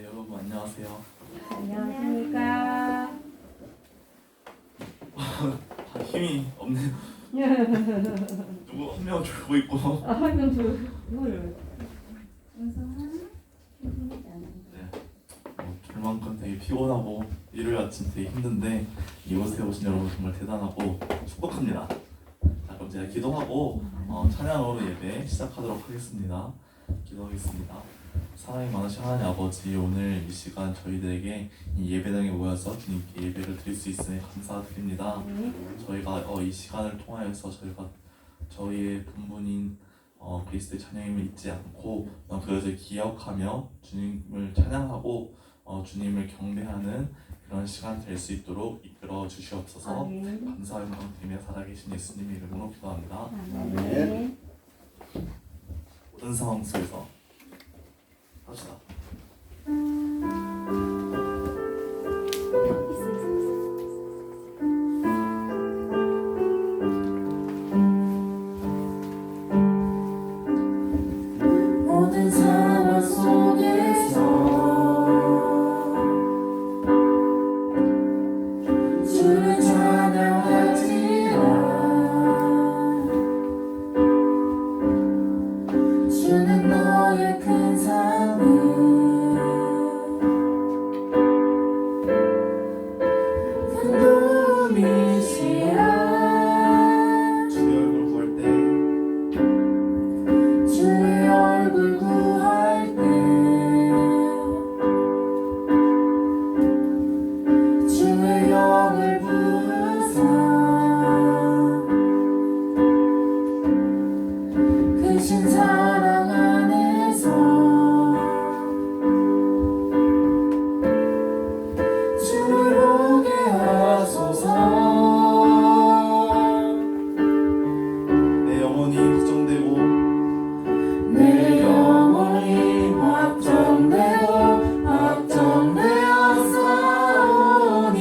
네, 여러분 안녕하세요. 안녕하십니까. 다 힘이 없네요. 누구 한 명 졸고 있고. 한명 누구를? 졸만큼 되게 피곤하고 일요일 아침 되게 힘든데 이곳에 오신 여러분 정말 대단하고 축복합니다. 자, 그럼 제가 기도하고 찬양으로 예배 시작하도록 하겠습니다. 기도하겠습니다. 사랑이 많으신 하나님 아버지, 오늘 이 시간 저희들에게 이 예배당에 모여서 주님께 예배를 드릴 수 있으니 감사드립니다. 저희가 이 시간을 통하여서 저희가 저희의 본분인 그리스도의 자녀임을 잊지 않고 그것을 기억하며 주님을 찬양하고 주님을 경배하는 그런 시간 될 수 있도록 이끌어 주시옵소서. 감사와 영광 드리며 살아계신 예수님의 이름으로 기도합니다. 네. 모든 상황 속에서 합시다. 모든 상황 속에서 주를 찬양할지라. 주는 너의 큰 사랑, 큰 도움이시라. 주의 얼굴 구할 때 주의 얼굴 구할 때 주의 영을 부으사 크신 사랑 안에서 주를 보게 하소서. 내 영혼이 걱정되고 내 영혼이 확정되어 싸우니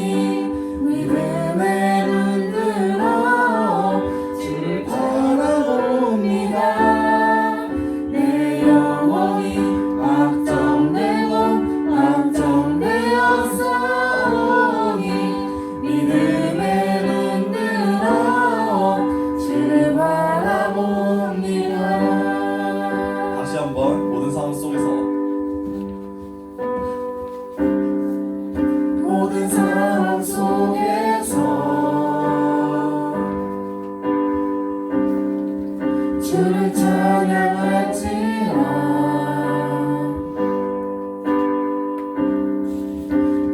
믿음에 눈들어 주를 바라봅니다. 내 영혼이 확정되어 싸우니 믿음에 눈들어 주를 바라봅니다. 다시 한번 모든 상황 속에서 모든 상황 속에서 주를 찬양할지라.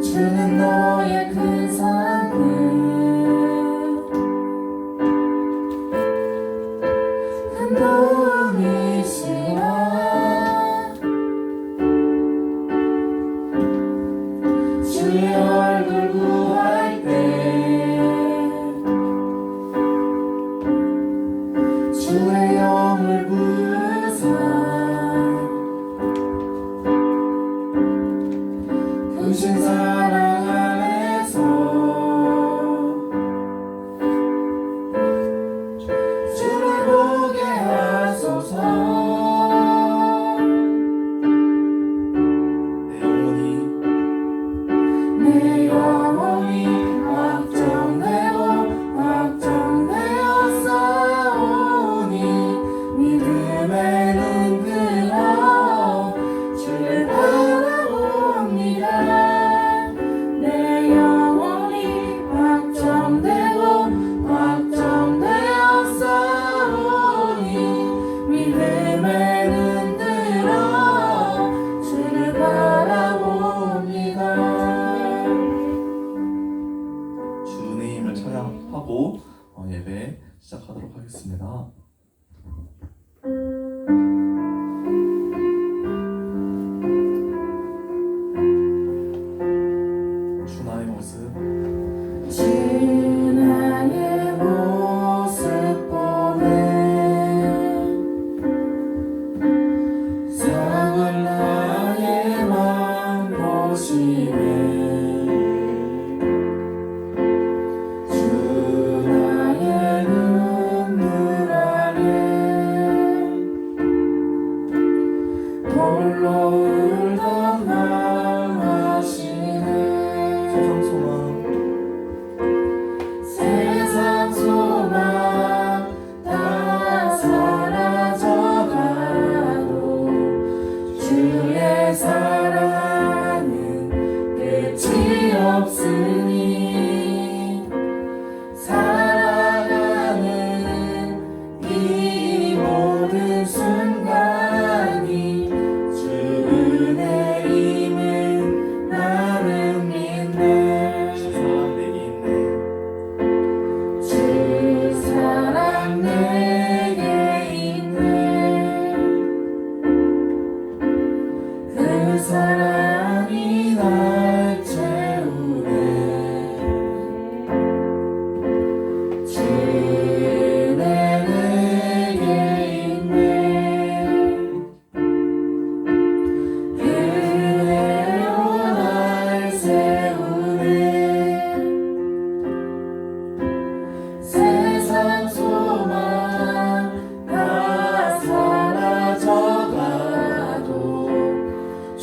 주는 너의 큰 상급, 큰 도움이시라. 주의 얼굴 구할 때 주의 영을 부으사 크신 사랑 안에서 주를 보게 하소서. 내 영혼이 내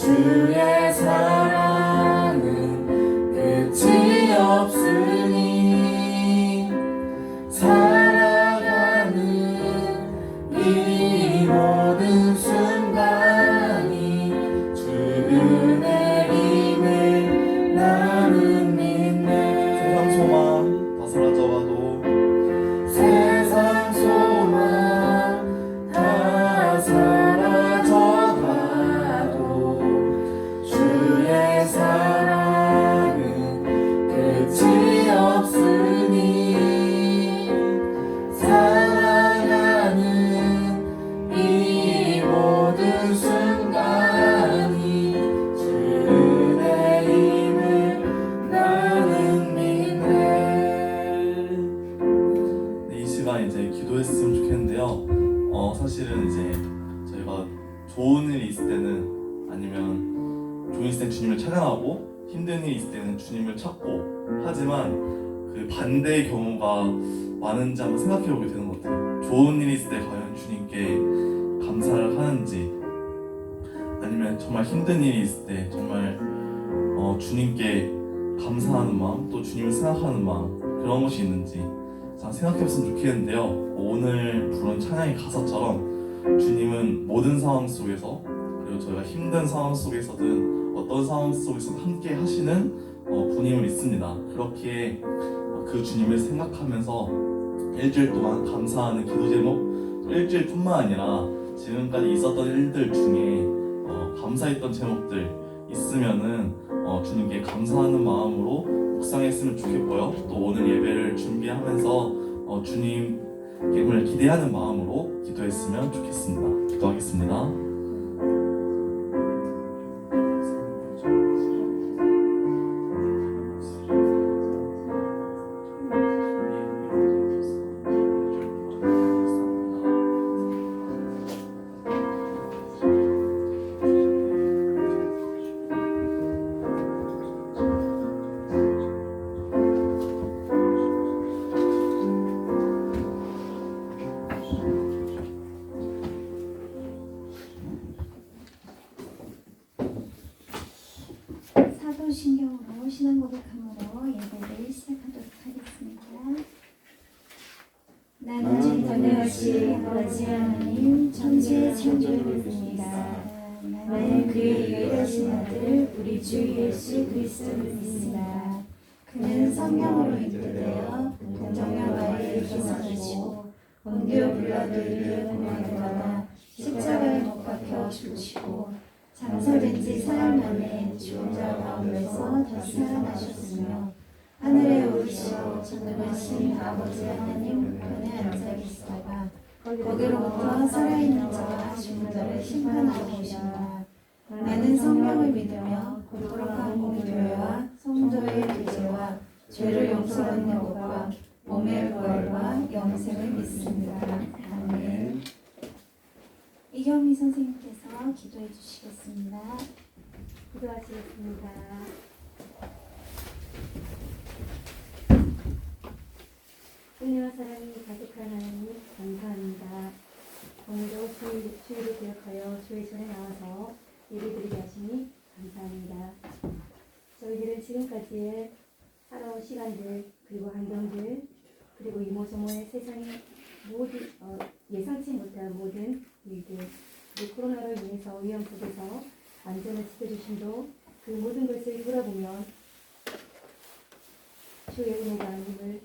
주의 사랑은 끝이 없으니 살아가는 이 모든 순간이 주 은혜임을 나는 믿네. 세상 소망 다 사라져가도 세상 소망 다 사라져가도 주의 사랑은 끝이 없으니 살아가는 이 모든 순간이 주 은혜임을 나는 믿네. 이 시간 이제 기도했으면 좋겠는데요. 사실은 이제 저희가 좋은 일이 있을 때는 아니면 좋은 일이 있을 때 주님을 찬양하고 힘든 일이 있을 때는 주님을 찾고 하지만 그 반대의 경우가 많은지 한번 생각해 보게 되는 것 같아요. 좋은 일이 있을 때 과연 주님께 감사를 하는지 아니면 정말 힘든 일이 있을 때 정말 주님께 감사하는 마음 또 주님을 생각하는 마음 그런 것이 있는지 생각해봤으면 좋겠는데요. 오늘 부른 찬양의 가사처럼 주님은 모든 상황 속에서 그리고 저희가 힘든 상황 속에서든 어떤 상황 속에서든 함께 하시는 분임을 믿습니다. 그렇게 그 주님을 생각하면서 일주일 동안 감사하는 기도 제목 또 일주일뿐만 아니라 지금까지 있었던 일들 중에 감사했던 제목들 있으면은 주님께 감사하는 마음으로 묵상했으면 좋겠고요. 또 오늘 예배를 준비하면서 주님께 기대하는 마음으로 기도했으면 좋겠습니다. 기도하겠습니다. 사도신경으로 신앙 고백함으로 예배를 시작하도록 하겠습니다. 나는 전능하신 아버지 하나님 천지의 창조를 믿습니다. 나는 그의 유일하신 아들 우리 주 예수 그리스도를 믿습니다. 그는 성령으로 인도되어 동정녀 마리아에게서 나시고 본디오 빌라도에게 고난을 십자가에 못 박혀 죽으시고 장사된 지 사흘 만에 죽은 자 가운데서 다시 살아나셨으며 하늘에 오르시어 전능하신 아버지 하나님 우편에 앉아 계시다가 거기로부터 살아있는 자와 죽은 자를 심판하러 오신다. 나는 성령을 믿으며 거룩한 공교회와 성도의 교제와 죄를 용서받는 것과 몸의 부활과 영생을 믿습니다. 아멘. 이경미 선생님께서 기도해 주시겠습니다. 기도하시겠습니다. 은혜와 사랑이 가득한 하나님 감사합니다. 오늘도 주일을 기억하여 주의 전에 나와서 예배드리게 하시니 감사합니다. 저희들은 지금까지의 살아온 시간들 그리고 환경들 그리고 이모저모의 세상의 모든 예상치 못한 모든 일들 그리고 코로나로 인해서 위험 속에서 안전을 지켜주심도 그 모든 것을 돌아보면 주의 은혜가 아님을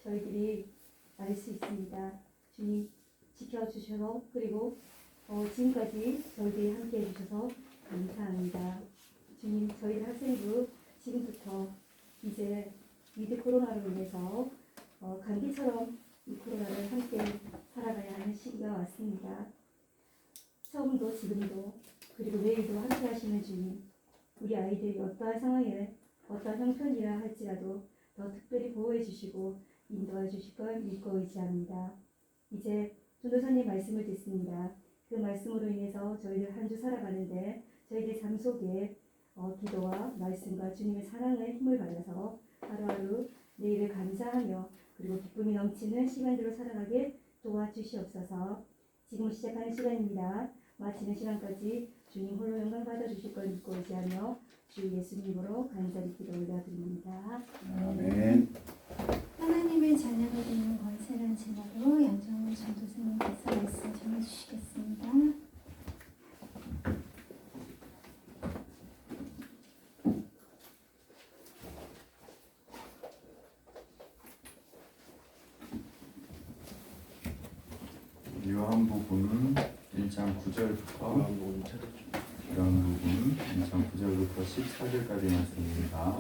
저희들이 알 수 있습니다. 주님 지켜주셔서 그리고 지금까지 저희들이 함께 해주셔서 감사합니다. 주님 저희들 학생부 지금부터 이제 위드 코로나로 인해서 감기처럼 이 코로나를 함께 살아가야 하는 시기가 왔습니다. 처음도 지금도 그리고 내일도 함께 하시는 주님 우리 아이들이 어떠한 상황에 어떠한 형편이라 할지라도 더 특별히 보호해 주시고 인도해 주실 걸 믿고 의지합니다. 이제 전도사님 말씀을 듣습니다. 그 말씀으로 인해서 저희들 한 주 살아가는데 저희들 삶 속에 기도와 말씀과 주님의 사랑의 힘을 받아서 하루하루 내일을 감사하며 그리고 기쁨이 넘치는 시간들로 살아가게 도와주시옵소서. 지금 시작하는 시간입니다. 마치는 시간까지 주님 홀로 영광 받아주실 걸 믿고 의지하며 주 예수님으로 간절히 기도 올려드립니다. 아멘. 하나님의 자녀가 되는 권세란 제목으로 양정훈 전도사님께서 말씀 전해주시겠습니다. 요한복음 1장 9절부터 요한복음 1장 9절부터 14절까지 말씀입니다.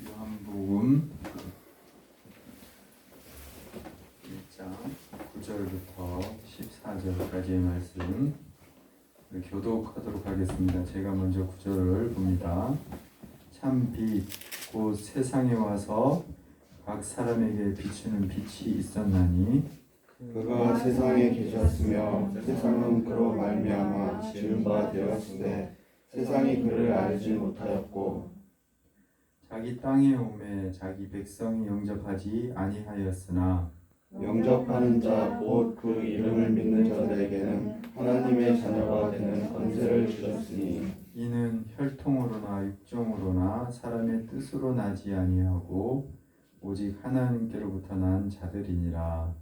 요한복음 1장 9절부터 14절까지의 말씀 교독하도록 하겠습니다. 제가 먼저 9절을 봅니다. 참 빛 곧 세상에 와서 각 사람에게 비추는 빛이 있었나니 그가 세상에 계셨으며 세상은 그로 말미암아 지은 바 되었으되 세상이 그를 알지 못하였고 자기 땅에 오매 자기 백성이 영접하지 아니하였으나 영접하는 자 곧 그 이름을 믿는 자들에게는 하나님의 자녀가 되는 권세를 주셨으니 이는 혈통으로나 육정으로나 사람의 뜻으로 나지 아니하고 오직 하나님께로부터 난 자들이니라.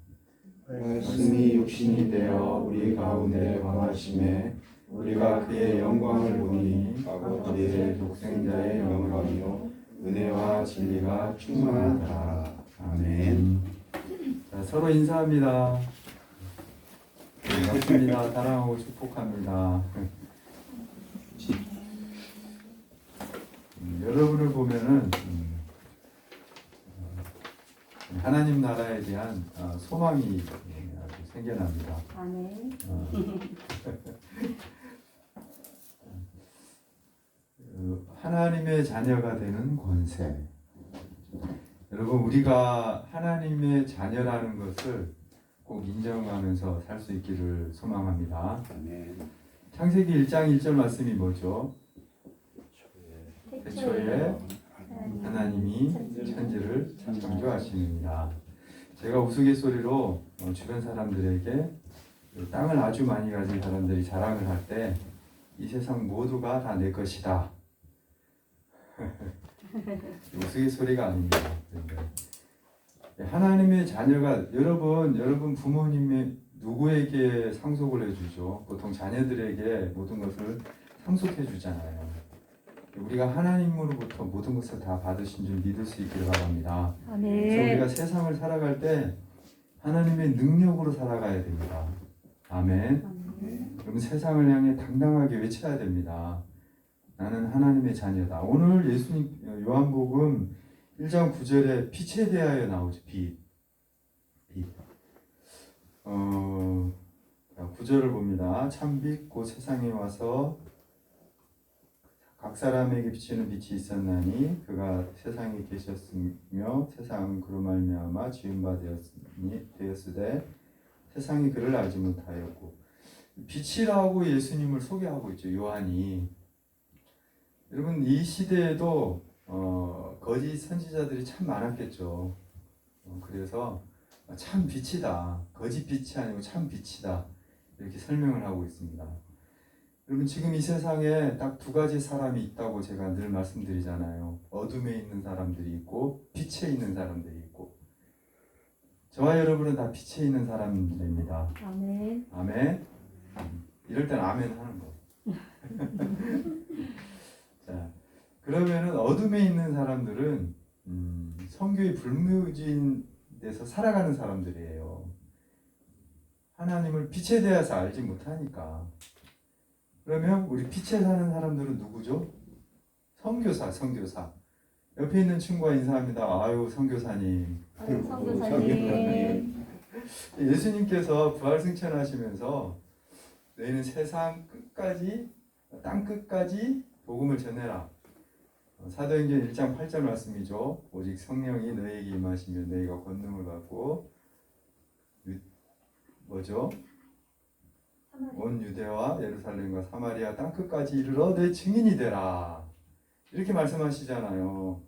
말씀이 육신이 되어 우리 가운데 거하심에 우리가 그의 영광을 보니 아버지의 독생자의 영광이요 은혜와 진리가 충만하더라. 아멘. 자, 서로 인사합니다. 반갑습니다. 사랑하고 축복합니다. 여러분을 보면은 하나님 나라에 대한 소망이 아주 생겨납니다. 아멘. 하나님의 자녀가 되는 권세. 여러분 우리가 하나님의 자녀라는 것을 꼭 인정하면서 살 수 있기를 소망합니다. 아멘. 창세기 1장 1절 말씀이 뭐죠? 태초에 하나님이 천지를 창조하시느니라. 제가 우스갯소리로 주변 사람들에게 땅을 아주 많이 가진 사람들이 자랑을 할 때 이 세상 모두가 다 내 것이다. 우스갯소리가 아닙니다. 하나님의 자녀가 여러분 부모님의 누구에게 상속을 해주죠? 보통 자녀들에게 모든 것을 상속해 주잖아요. 우리가 하나님으로부터 모든 것을 다 받으신 줄 믿을 수 있기를 바랍니다. 그래서 우리가 세상을 살아갈 때 하나님의 능력으로 살아가야 됩니다. 아멘. 그럼 세상을 향해 당당하게 외쳐야 됩니다. 나는 하나님의 자녀다. 오늘 예수님 요한복음 1장 9절에 빛에 대하여 나오죠. 빛. 9절을 봅니다. 참빛 곧 세상에 와서 각 사람에게 비치는 빛이 있었나니 그가 세상에 계셨으며 세상은 그로 말미암아 지은 바 되었으되 세상이 그를 알지 못하였고 빛이라고 예수님을 소개하고 있죠. 요한이. 여러분 이 시대에도 거짓 선지자들이 참 많았겠죠. 그래서 참 빛이다. 거짓 빛이 아니고 참 빛이다. 이렇게 설명을 하고 있습니다. 여러분 지금 이 세상에 딱 두 가지 사람이 있다고 제가 늘 말씀드리잖아요. 어둠에 있는 사람들이 있고 빛에 있는 사람들이 있고 저와 여러분은 다 빛에 있는 사람들입니다. 아멘. 아멘. 이럴 땐 아멘 하는 거. 자, 그러면은 어둠에 있는 사람들은 성교의 불무진에서 살아가는 사람들이에요. 하나님을 빛에 대해서 알지 못하니까. 그러면 우리 빛에 사는 사람들은 누구죠? 선교사. 옆에 있는 친구와 인사합니다. 아유 선교사님. 성교사님. 예수님께서 부활승천하시면서 너희는 세상 끝까지 땅 끝까지 복음을 전해라. 사도행전 1장 8절 말씀이죠. 오직 성령이 너희에게 임하시면 너희가 권능을 받고 뭐죠? 온 유대와 예루살렘과 사마리아 땅끝까지 이르러 내 증인이 되라. 이렇게 말씀하시잖아요.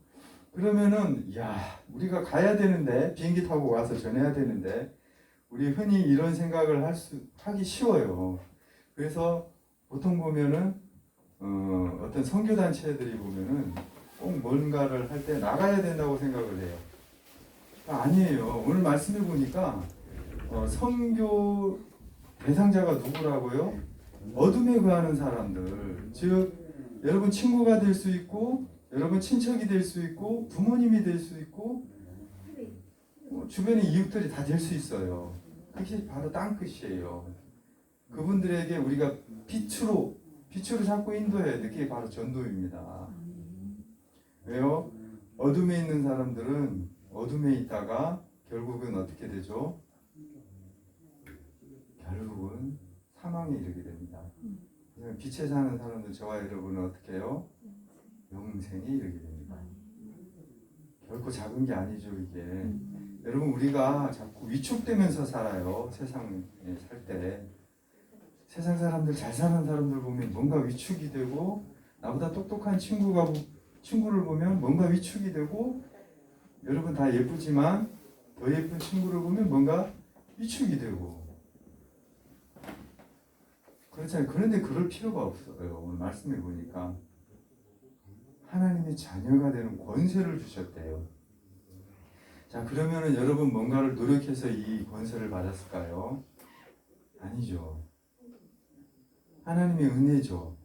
그러면은 야, 우리가 가야 되는데 비행기 타고 와서 전해야 되는데 우리 흔히 이런 생각을 하기 쉬워요. 그래서 보통 보면은 어떤 선교 단체들이 보면은 꼭 뭔가를 할 때 나가야 된다고 생각을 해요. 아니에요. 오늘 말씀해 보니까 선교 대상자가 누구라고요? 어둠에 거하는 사람들. 즉 여러분 친구가 될 수 있고 여러분 친척이 될 수 있고 부모님이 될 수 있고 주변의 이웃들이 다 될 수 있어요. 그게 바로 땅끝이에요. 그분들에게 우리가 빛으로 자꾸 인도해야 돼. 그게 바로 전도입니다. 왜요? 어둠에 있는 사람들은 어둠에 있다가 결국은 어떻게 되죠? 결국은 사망에 이르게 됩니다. 빛에 사는 사람들 저와 여러분은 어떻게 해요? 영생에 이르게 됩니다. 결코 작은 게 아니죠 이게. 여러분 우리가 자꾸 위축되면서 살아요. 세상에 살 때. 세상 사람들 잘 사는 사람들 보면 뭔가 위축이 되고 나보다 똑똑한 친구를 보면 뭔가 위축이 되고 여러분 다 예쁘지만 더 예쁜 친구를 보면 뭔가 위축이 되고 그렇잖아요. 그런데 그럴 필요가 없어요. 오늘 말씀해 보니까 하나님의 자녀가 되는 권세를 주셨대요. 자, 그러면은 여러분 뭔가를 노력해서 이 권세를 받았을까요? 아니죠. 하나님의 은혜죠.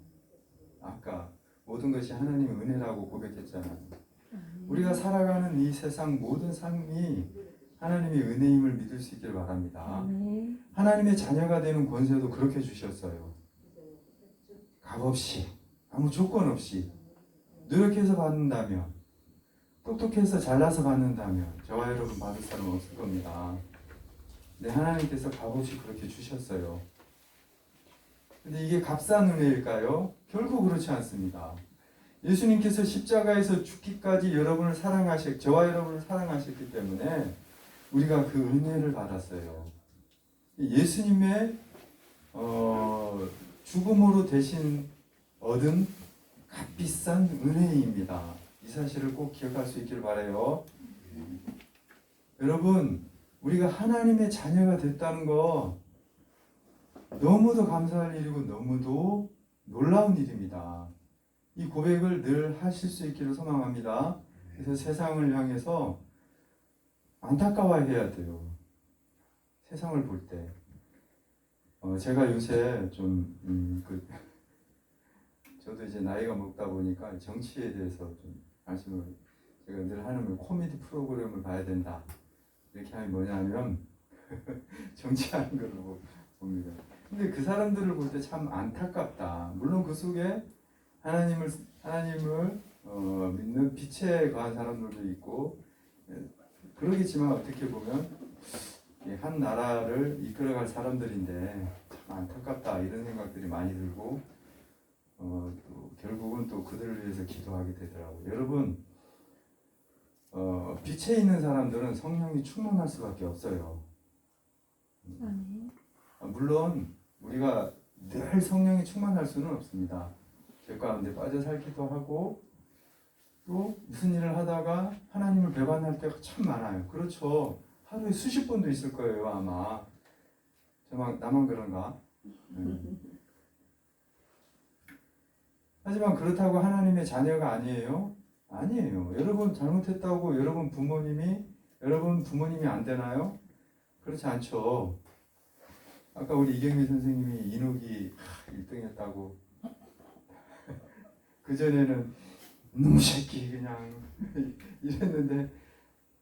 아까 모든 것이 하나님의 은혜라고 고백했잖아요. 우리가 살아가는 이 세상 모든 삶이 하나님의 은혜임을 믿을 수 있기를 바랍니다. 하나님의 자녀가 되는 권세도 그렇게 주셨어요. 값없이 아무 조건 없이 노력해서 받는다면 똑똑해서 잘나서 받는다면 저와 여러분 받을 사람은 없을 겁니다. 근데 하나님께서 값없이 그렇게 주셨어요. 근데 이게 값싼 은혜일까요? 결코 그렇지 않습니다. 예수님께서 십자가에서 죽기까지 저와 여러분을 사랑하셨기 때문에 우리가 그 은혜를 받았어요. 예수님의 죽음으로 대신 얻은 값비싼 은혜입니다. 이 사실을 꼭 기억할 수 있기를 바라요. 여러분, 우리가 하나님의 자녀가 됐다는 거 너무도 감사할 일이고 너무도 놀라운 일입니다. 이 고백을 늘 하실 수 있기를 소망합니다. 그래서 세상을 향해서 안타까워해야 돼요. 세상을 볼 때. 제가 요새 저도 이제 나이가 먹다 보니까 정치에 대해서 좀 관심을 제가 늘 하는 코미디 프로그램을 봐야 된다. 이렇게 하면 뭐냐면 정치하는 걸로 봅니다. 근데 그 사람들을 볼 때 참 안타깝다. 물론 그 속에 하나님을 믿는 빛에 거한 사람들도 있고 그러겠지만 어떻게 보면 한 나라를 이끌어갈 사람들인데 참 안타깝다 이런 생각들이 많이 들고 또 결국은 또 그들을 위해서 기도하게 되더라고요. 여러분 빛에 있는 사람들은 성령이 충만할 수밖에 없어요. 물론 우리가 늘 성령이 충만할 수는 없습니다. 죄 가운데 빠져 살기도 하고 또 무슨 일을 하다가 하나님을 배반할 때가 참 많아요. 그렇죠. 하루에 수십 번도 있을 거예요 아마. 나만 그런가? 하지만 그렇다고 하나님의 자녀가 아니에요? 아니에요. 여러분 잘못했다고 여러분 부모님이 안 되나요? 그렇지 않죠. 아까 우리 이경미 선생님이 인욱이 1등 했다고 그전에는 놈 새끼 그냥 이랬는데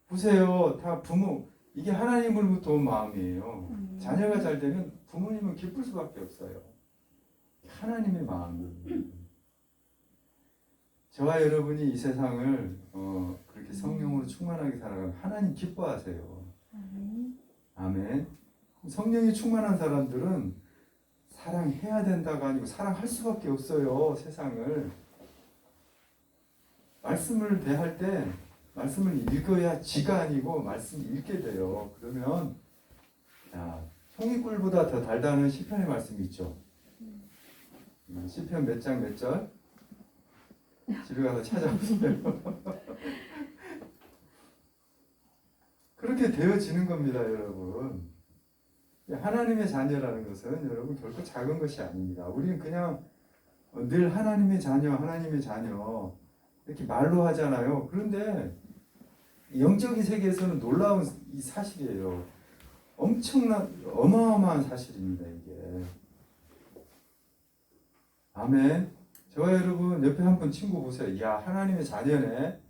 보세요. 다 부모 이게 하나님으로부터 온 마음이에요. 자녀가 잘 되면 부모님은 기쁠 수밖에 없어요. 하나님의 마음이 저와 여러분이 이 세상을 그렇게 성령으로 충만하게 살아가면 하나님 기뻐하세요. 아멘. 성령이 충만한 사람들은 사랑해야 된다가 아니고 사랑할 수밖에 없어요. 세상을. 말씀을 대할 때 말씀을 읽어야 지가 아니고 말씀을 읽게 돼요. 그러면 야, 송이꿀보다 더 달다는 시편의 말씀이 있죠. 시편 몇 장 몇 절? 집에 가서 찾아보세요. 그렇게 되어지는 겁니다, 여러분. 하나님의 자녀라는 것은 여러분 결코 작은 것이 아닙니다. 우리는 그냥 늘 하나님의 자녀, 하나님의 자녀 이렇게 말로 하잖아요. 그런데 영적인 세계에서는 놀라운 이 사실이에요. 엄청난 어마어마한 사실입니다, 이게. 아멘. 저와 여러분 옆에 한 분 친구 보세요. 야, 하나님의 자녀네.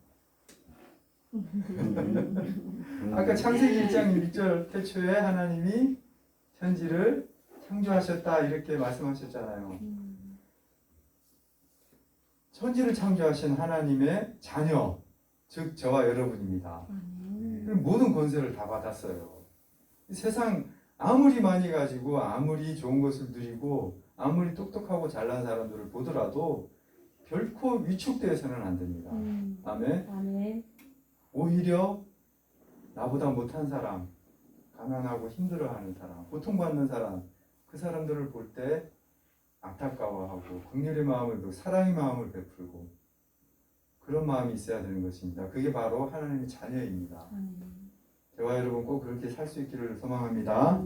아까 창세기 1장 1절 태초에 하나님이 천지를 창조하셨다 이렇게 말씀하셨잖아요. 천지를 창조하신 하나님의 자녀, 즉 저와 여러분입니다. 모든 권세를 다 받았어요. 이 세상 아무리 많이 가지고 아무리 좋은 것을 누리고 아무리 똑똑하고 잘난 사람들을 보더라도 결코 위축되어서는 안 됩니다. 아멘. 아멘. 오히려 나보다 못한 사람, 가난하고 힘들어하는 사람, 고통받는 사람, 그 사람들을 볼 때 안타까워하고 긍휼의 마음을, 사랑의 마음을 베풀고 그런 마음이 있어야 되는 것입니다. 그게 바로 하나님의 자녀입니다. 저와 여러분 꼭 그렇게 살 수 있기를 소망합니다.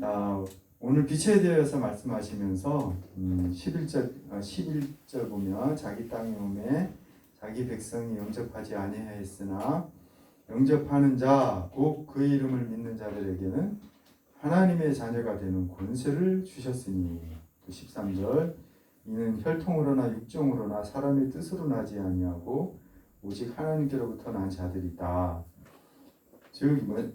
자, 오늘 빛에 대해서 말씀하시면서 11절 보면 자기 땅에 오매 자기 백성이 영접하지 아니하였으나 영접하는 자 곧 그 이름을 믿는 자들에게는 하나님의 자녀가 되는 권세를 주셨으니. 또 13절 이는 혈통으로나 육정으로나 사람의 뜻으로 나지 아니하고 오직 하나님께로부터 난 자들이다. 즉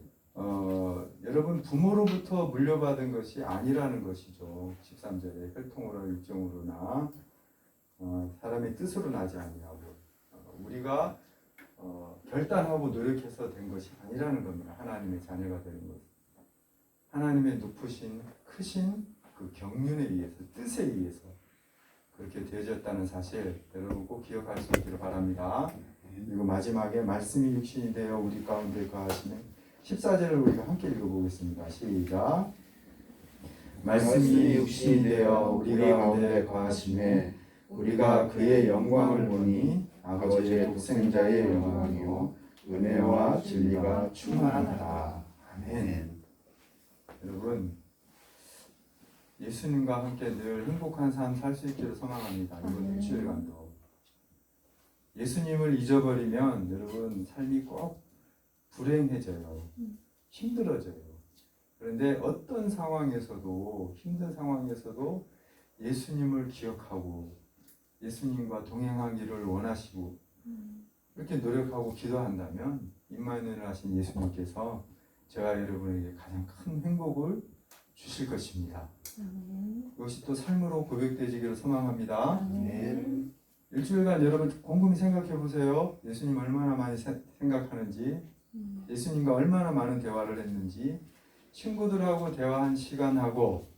여러분 부모로부터 물려받은 것이 아니라는 것이죠. 13절에 혈통으로나 육정으로나 사람의 뜻으로 나지 아니하고 우리가 결단하고 노력해서 된 것이 아니라는 겁니다. 하나님의 자녀가 되는 것. 하나님의 높으신 크신 그 경륜에 의해서 뜻에 의해서 그렇게 되어졌다는 사실 여러분 꼭 기억할 수 있기를 바랍니다. 그리고 마지막에 말씀이 육신이 되어 우리 가운데 거하시는 14절을 우리가 함께 읽어보겠습니다. 시작. 말씀이 육신이 되어 우리 가운데 거하심에 우리가 그의 영광을 보니 아버지의 독생자의 영광이요 은혜와 진리가 충만하다. 아멘. 여러분 예수님과 함께 늘 행복한 삶 살 수 있기를 소망합니다. 이번 일주일간도 예수님을 잊어버리면 여러분 삶이 꼭 불행해져요. 힘들어져요. 그런데 어떤 상황에서도 힘든 상황에서도 예수님을 기억하고 예수님과 동행하기를 원하시고 이렇게 노력하고 기도한다면 임마누엘 하신 예수님께서 저와 여러분에게 가장 큰 행복을 주실 것입니다. 이것이 또 삶으로 고백되지기를 소망합니다. 일주일간 여러분 곰곰이 생각해 보세요. 예수님 얼마나 많이 생각하는지, 예수님과 얼마나 많은 대화를 했는지, 친구들하고 대화한 시간하고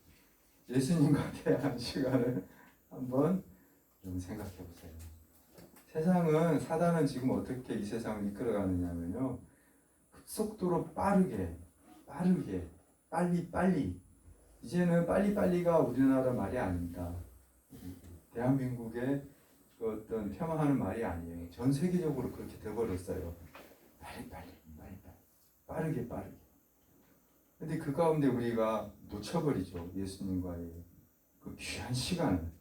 예수님과 대화한 시간을 한번 좀 생각해 보세요. 세상은 사단은 지금 어떻게 이 세상을 이끌어가느냐면요, 급속도로 빠르게 빨리 이제는 빨리빨리가 우리나라 말이 아닙니다. 대한민국의 그 어떤 폄하하는 말이 아니에요. 전 세계적으로 그렇게 돼버렸어요. 빠르게. 근데 그 가운데 우리가 놓쳐버리죠. 예수님과의 그 귀한 시간을.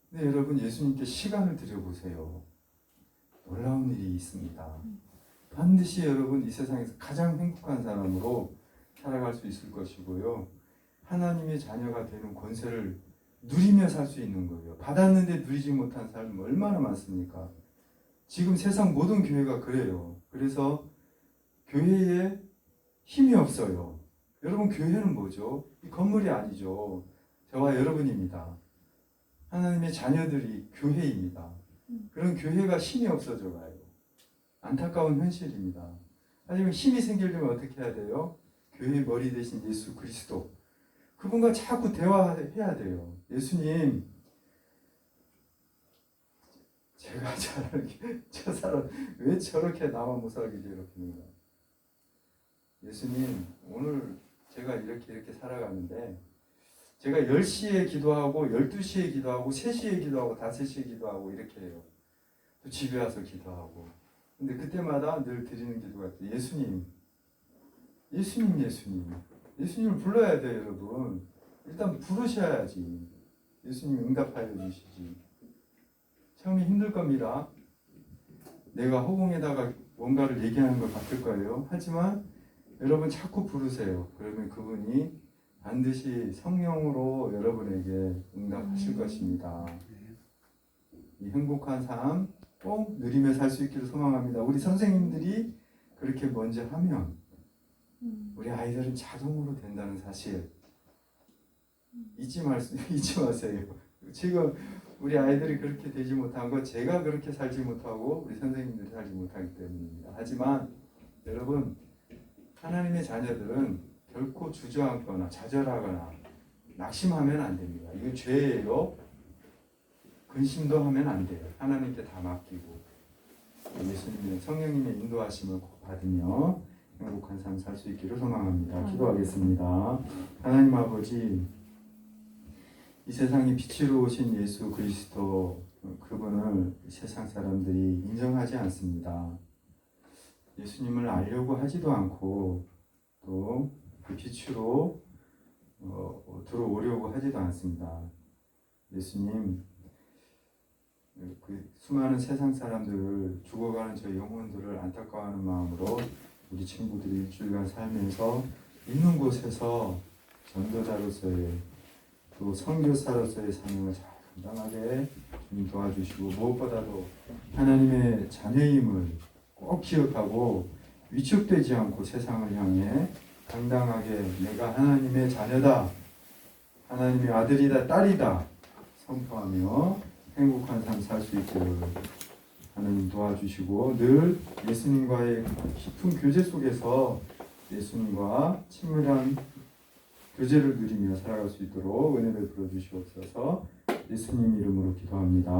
근데 여러분 예수님께 시간을 드려보세요. 놀라운 일이 있습니다. 반드시 여러분 이 세상에서 가장 행복한 사람으로 살아갈 수 있을 것이고요. 하나님의 자녀가 되는 권세를 누리며 살 수 있는 거예요. 받았는데 누리지 못한 삶 얼마나 많습니까? 지금 세상 모든 교회가 그래요. 그래서 교회에 힘이 없어요. 여러분 교회는 뭐죠? 이 건물이 아니죠. 저와 여러분입니다. 하나님의 자녀들이 교회입니다. 그런 교회가 힘이 없어져 가요. 안타까운 현실입니다. 하지만 힘이 생기려면 어떻게 해야 돼요? 교회의 머리 대신 예수 그리스도 그분과 자꾸 대화해야 돼요. 예수님 제가 잘하는 저 사람 왜 저렇게 나만 못살게 괴롭히는가. 예수님 오늘 제가 이렇게 살아가는데 제가 10시에 기도하고 12시에 기도하고 3시에 기도하고 5시에 기도하고 이렇게 해요. 또 집에 와서 기도하고. 근데 그때마다 늘 드리는 기도가 있어요. 예수님을 불러야 돼요, 여러분. 일단 부르셔야지 예수님이 응답하여 주시지. 처음에 힘들 겁니다. 내가 허공에다가 뭔가를 얘기하는 것 같을 거예요. 하지만 여러분 자꾸 부르세요. 그러면 그분이 반드시 성령으로 여러분에게 응답하실 것입니다. 이 행복한 삶 꼭 누리며 살 수 있기를 소망합니다. 우리 선생님들이 그렇게 먼저 하면 우리 아이들은 자동으로 된다는 사실 잊지 마세요. 지금 우리 아이들이 그렇게 되지 못한 거 제가 그렇게 살지 못하고 우리 선생님들이 살지 못하기 때문입니다. 하지만 여러분 하나님의 자녀들은 결코 주저앉거나 좌절하거나 낙심하면 안 됩니다. 이거 죄예요. 근심도 하면 안 돼요. 하나님께 다 맡기고 예수님의 성령님의 인도하심을 꼭 받으며 행복한 삶 살 수 있기를 소망합니다. 기도하겠습니다. 하나님 아버지, 이 세상에 빛으로 오신 예수 그리스도 그분을 세상 사람들이 인정하지 않습니다. 예수님을 알려고 하지도 않고 또 그 빛으로 들어오려고 하지도 않습니다. 예수님, 그 수많은 세상 사람들을 죽어가는 저 영혼들을 안타까워하는 마음으로 우리 친구들이 일주일간 살면서 있는 곳에서 전도자로서의 또 선교사로서의 사명을 잘 감당하게 주님 도와주시고 무엇보다도 하나님의 자녀임을 꼭 기억하고 위축되지 않고 세상을 향해 당당하게 내가 하나님의 자녀다, 하나님의 아들이다, 딸이다 선포하며 행복한 삶 살 수 있기를 하나님 도와주시고 늘 예수님과의 깊은 교제 속에서 예수님과 친밀한 교제를 누리며 살아갈 수 있도록 은혜를 베풀어 주시옵소서. 예수님 이름으로 기도합니다.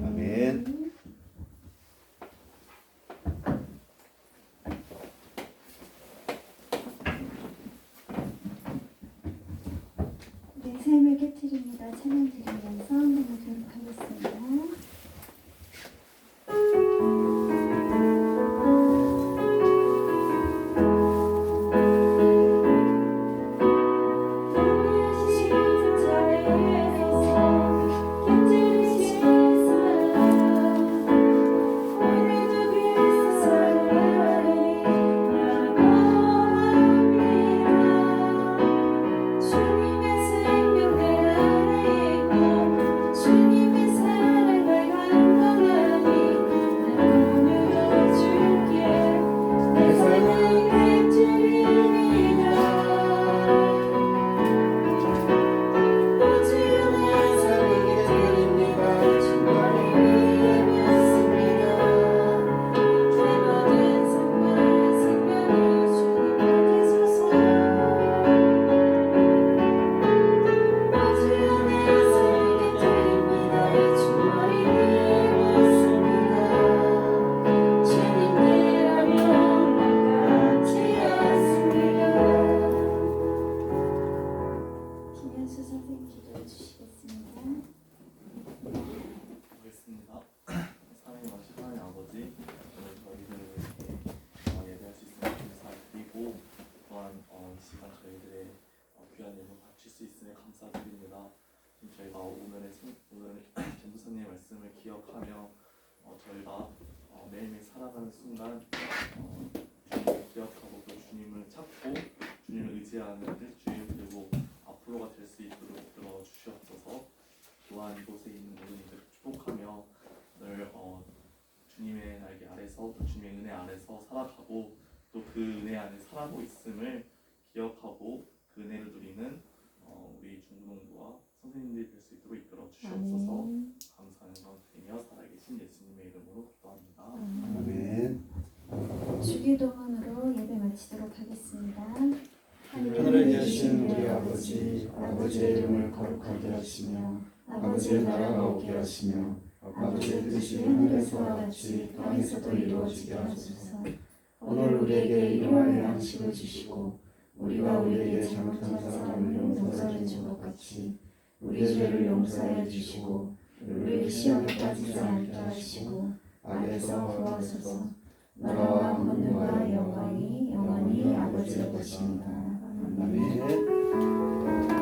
아멘. 내 삶을 깨뜨립니다. 찬양 드리면서 나누도록 하겠습니다. 살아가고 있음을 기억하고 그 은혜를 누리는 우리 중고등부와 선생님들이 될 수 있도록 이끌어 주시옵소서. 감사한 영광드리며 살아계신 예수님의 이름으로 기도합니다. 아멘. 주기도문으로 예배 마치도록 하겠습니다. 하늘에 계신 우리 아버지의 이름을 거룩하게 하시며 아버지의 나라가 오게 하시며 아버지의 뜻이 하늘에서와 같이 땅에서도 이루어지게 하소서. 오늘 우리에게 일용할 양식을 주시고 우리가 우리에게 잘못한 사람을 용서해 준 것 같이 우리의 죄를 용서해 주시고 우리를 시험에 빠지지 않게 하시고 악에서 구하소서. 나라와 권능과 영광이 영원히 아버지의 것입니다. 아멘.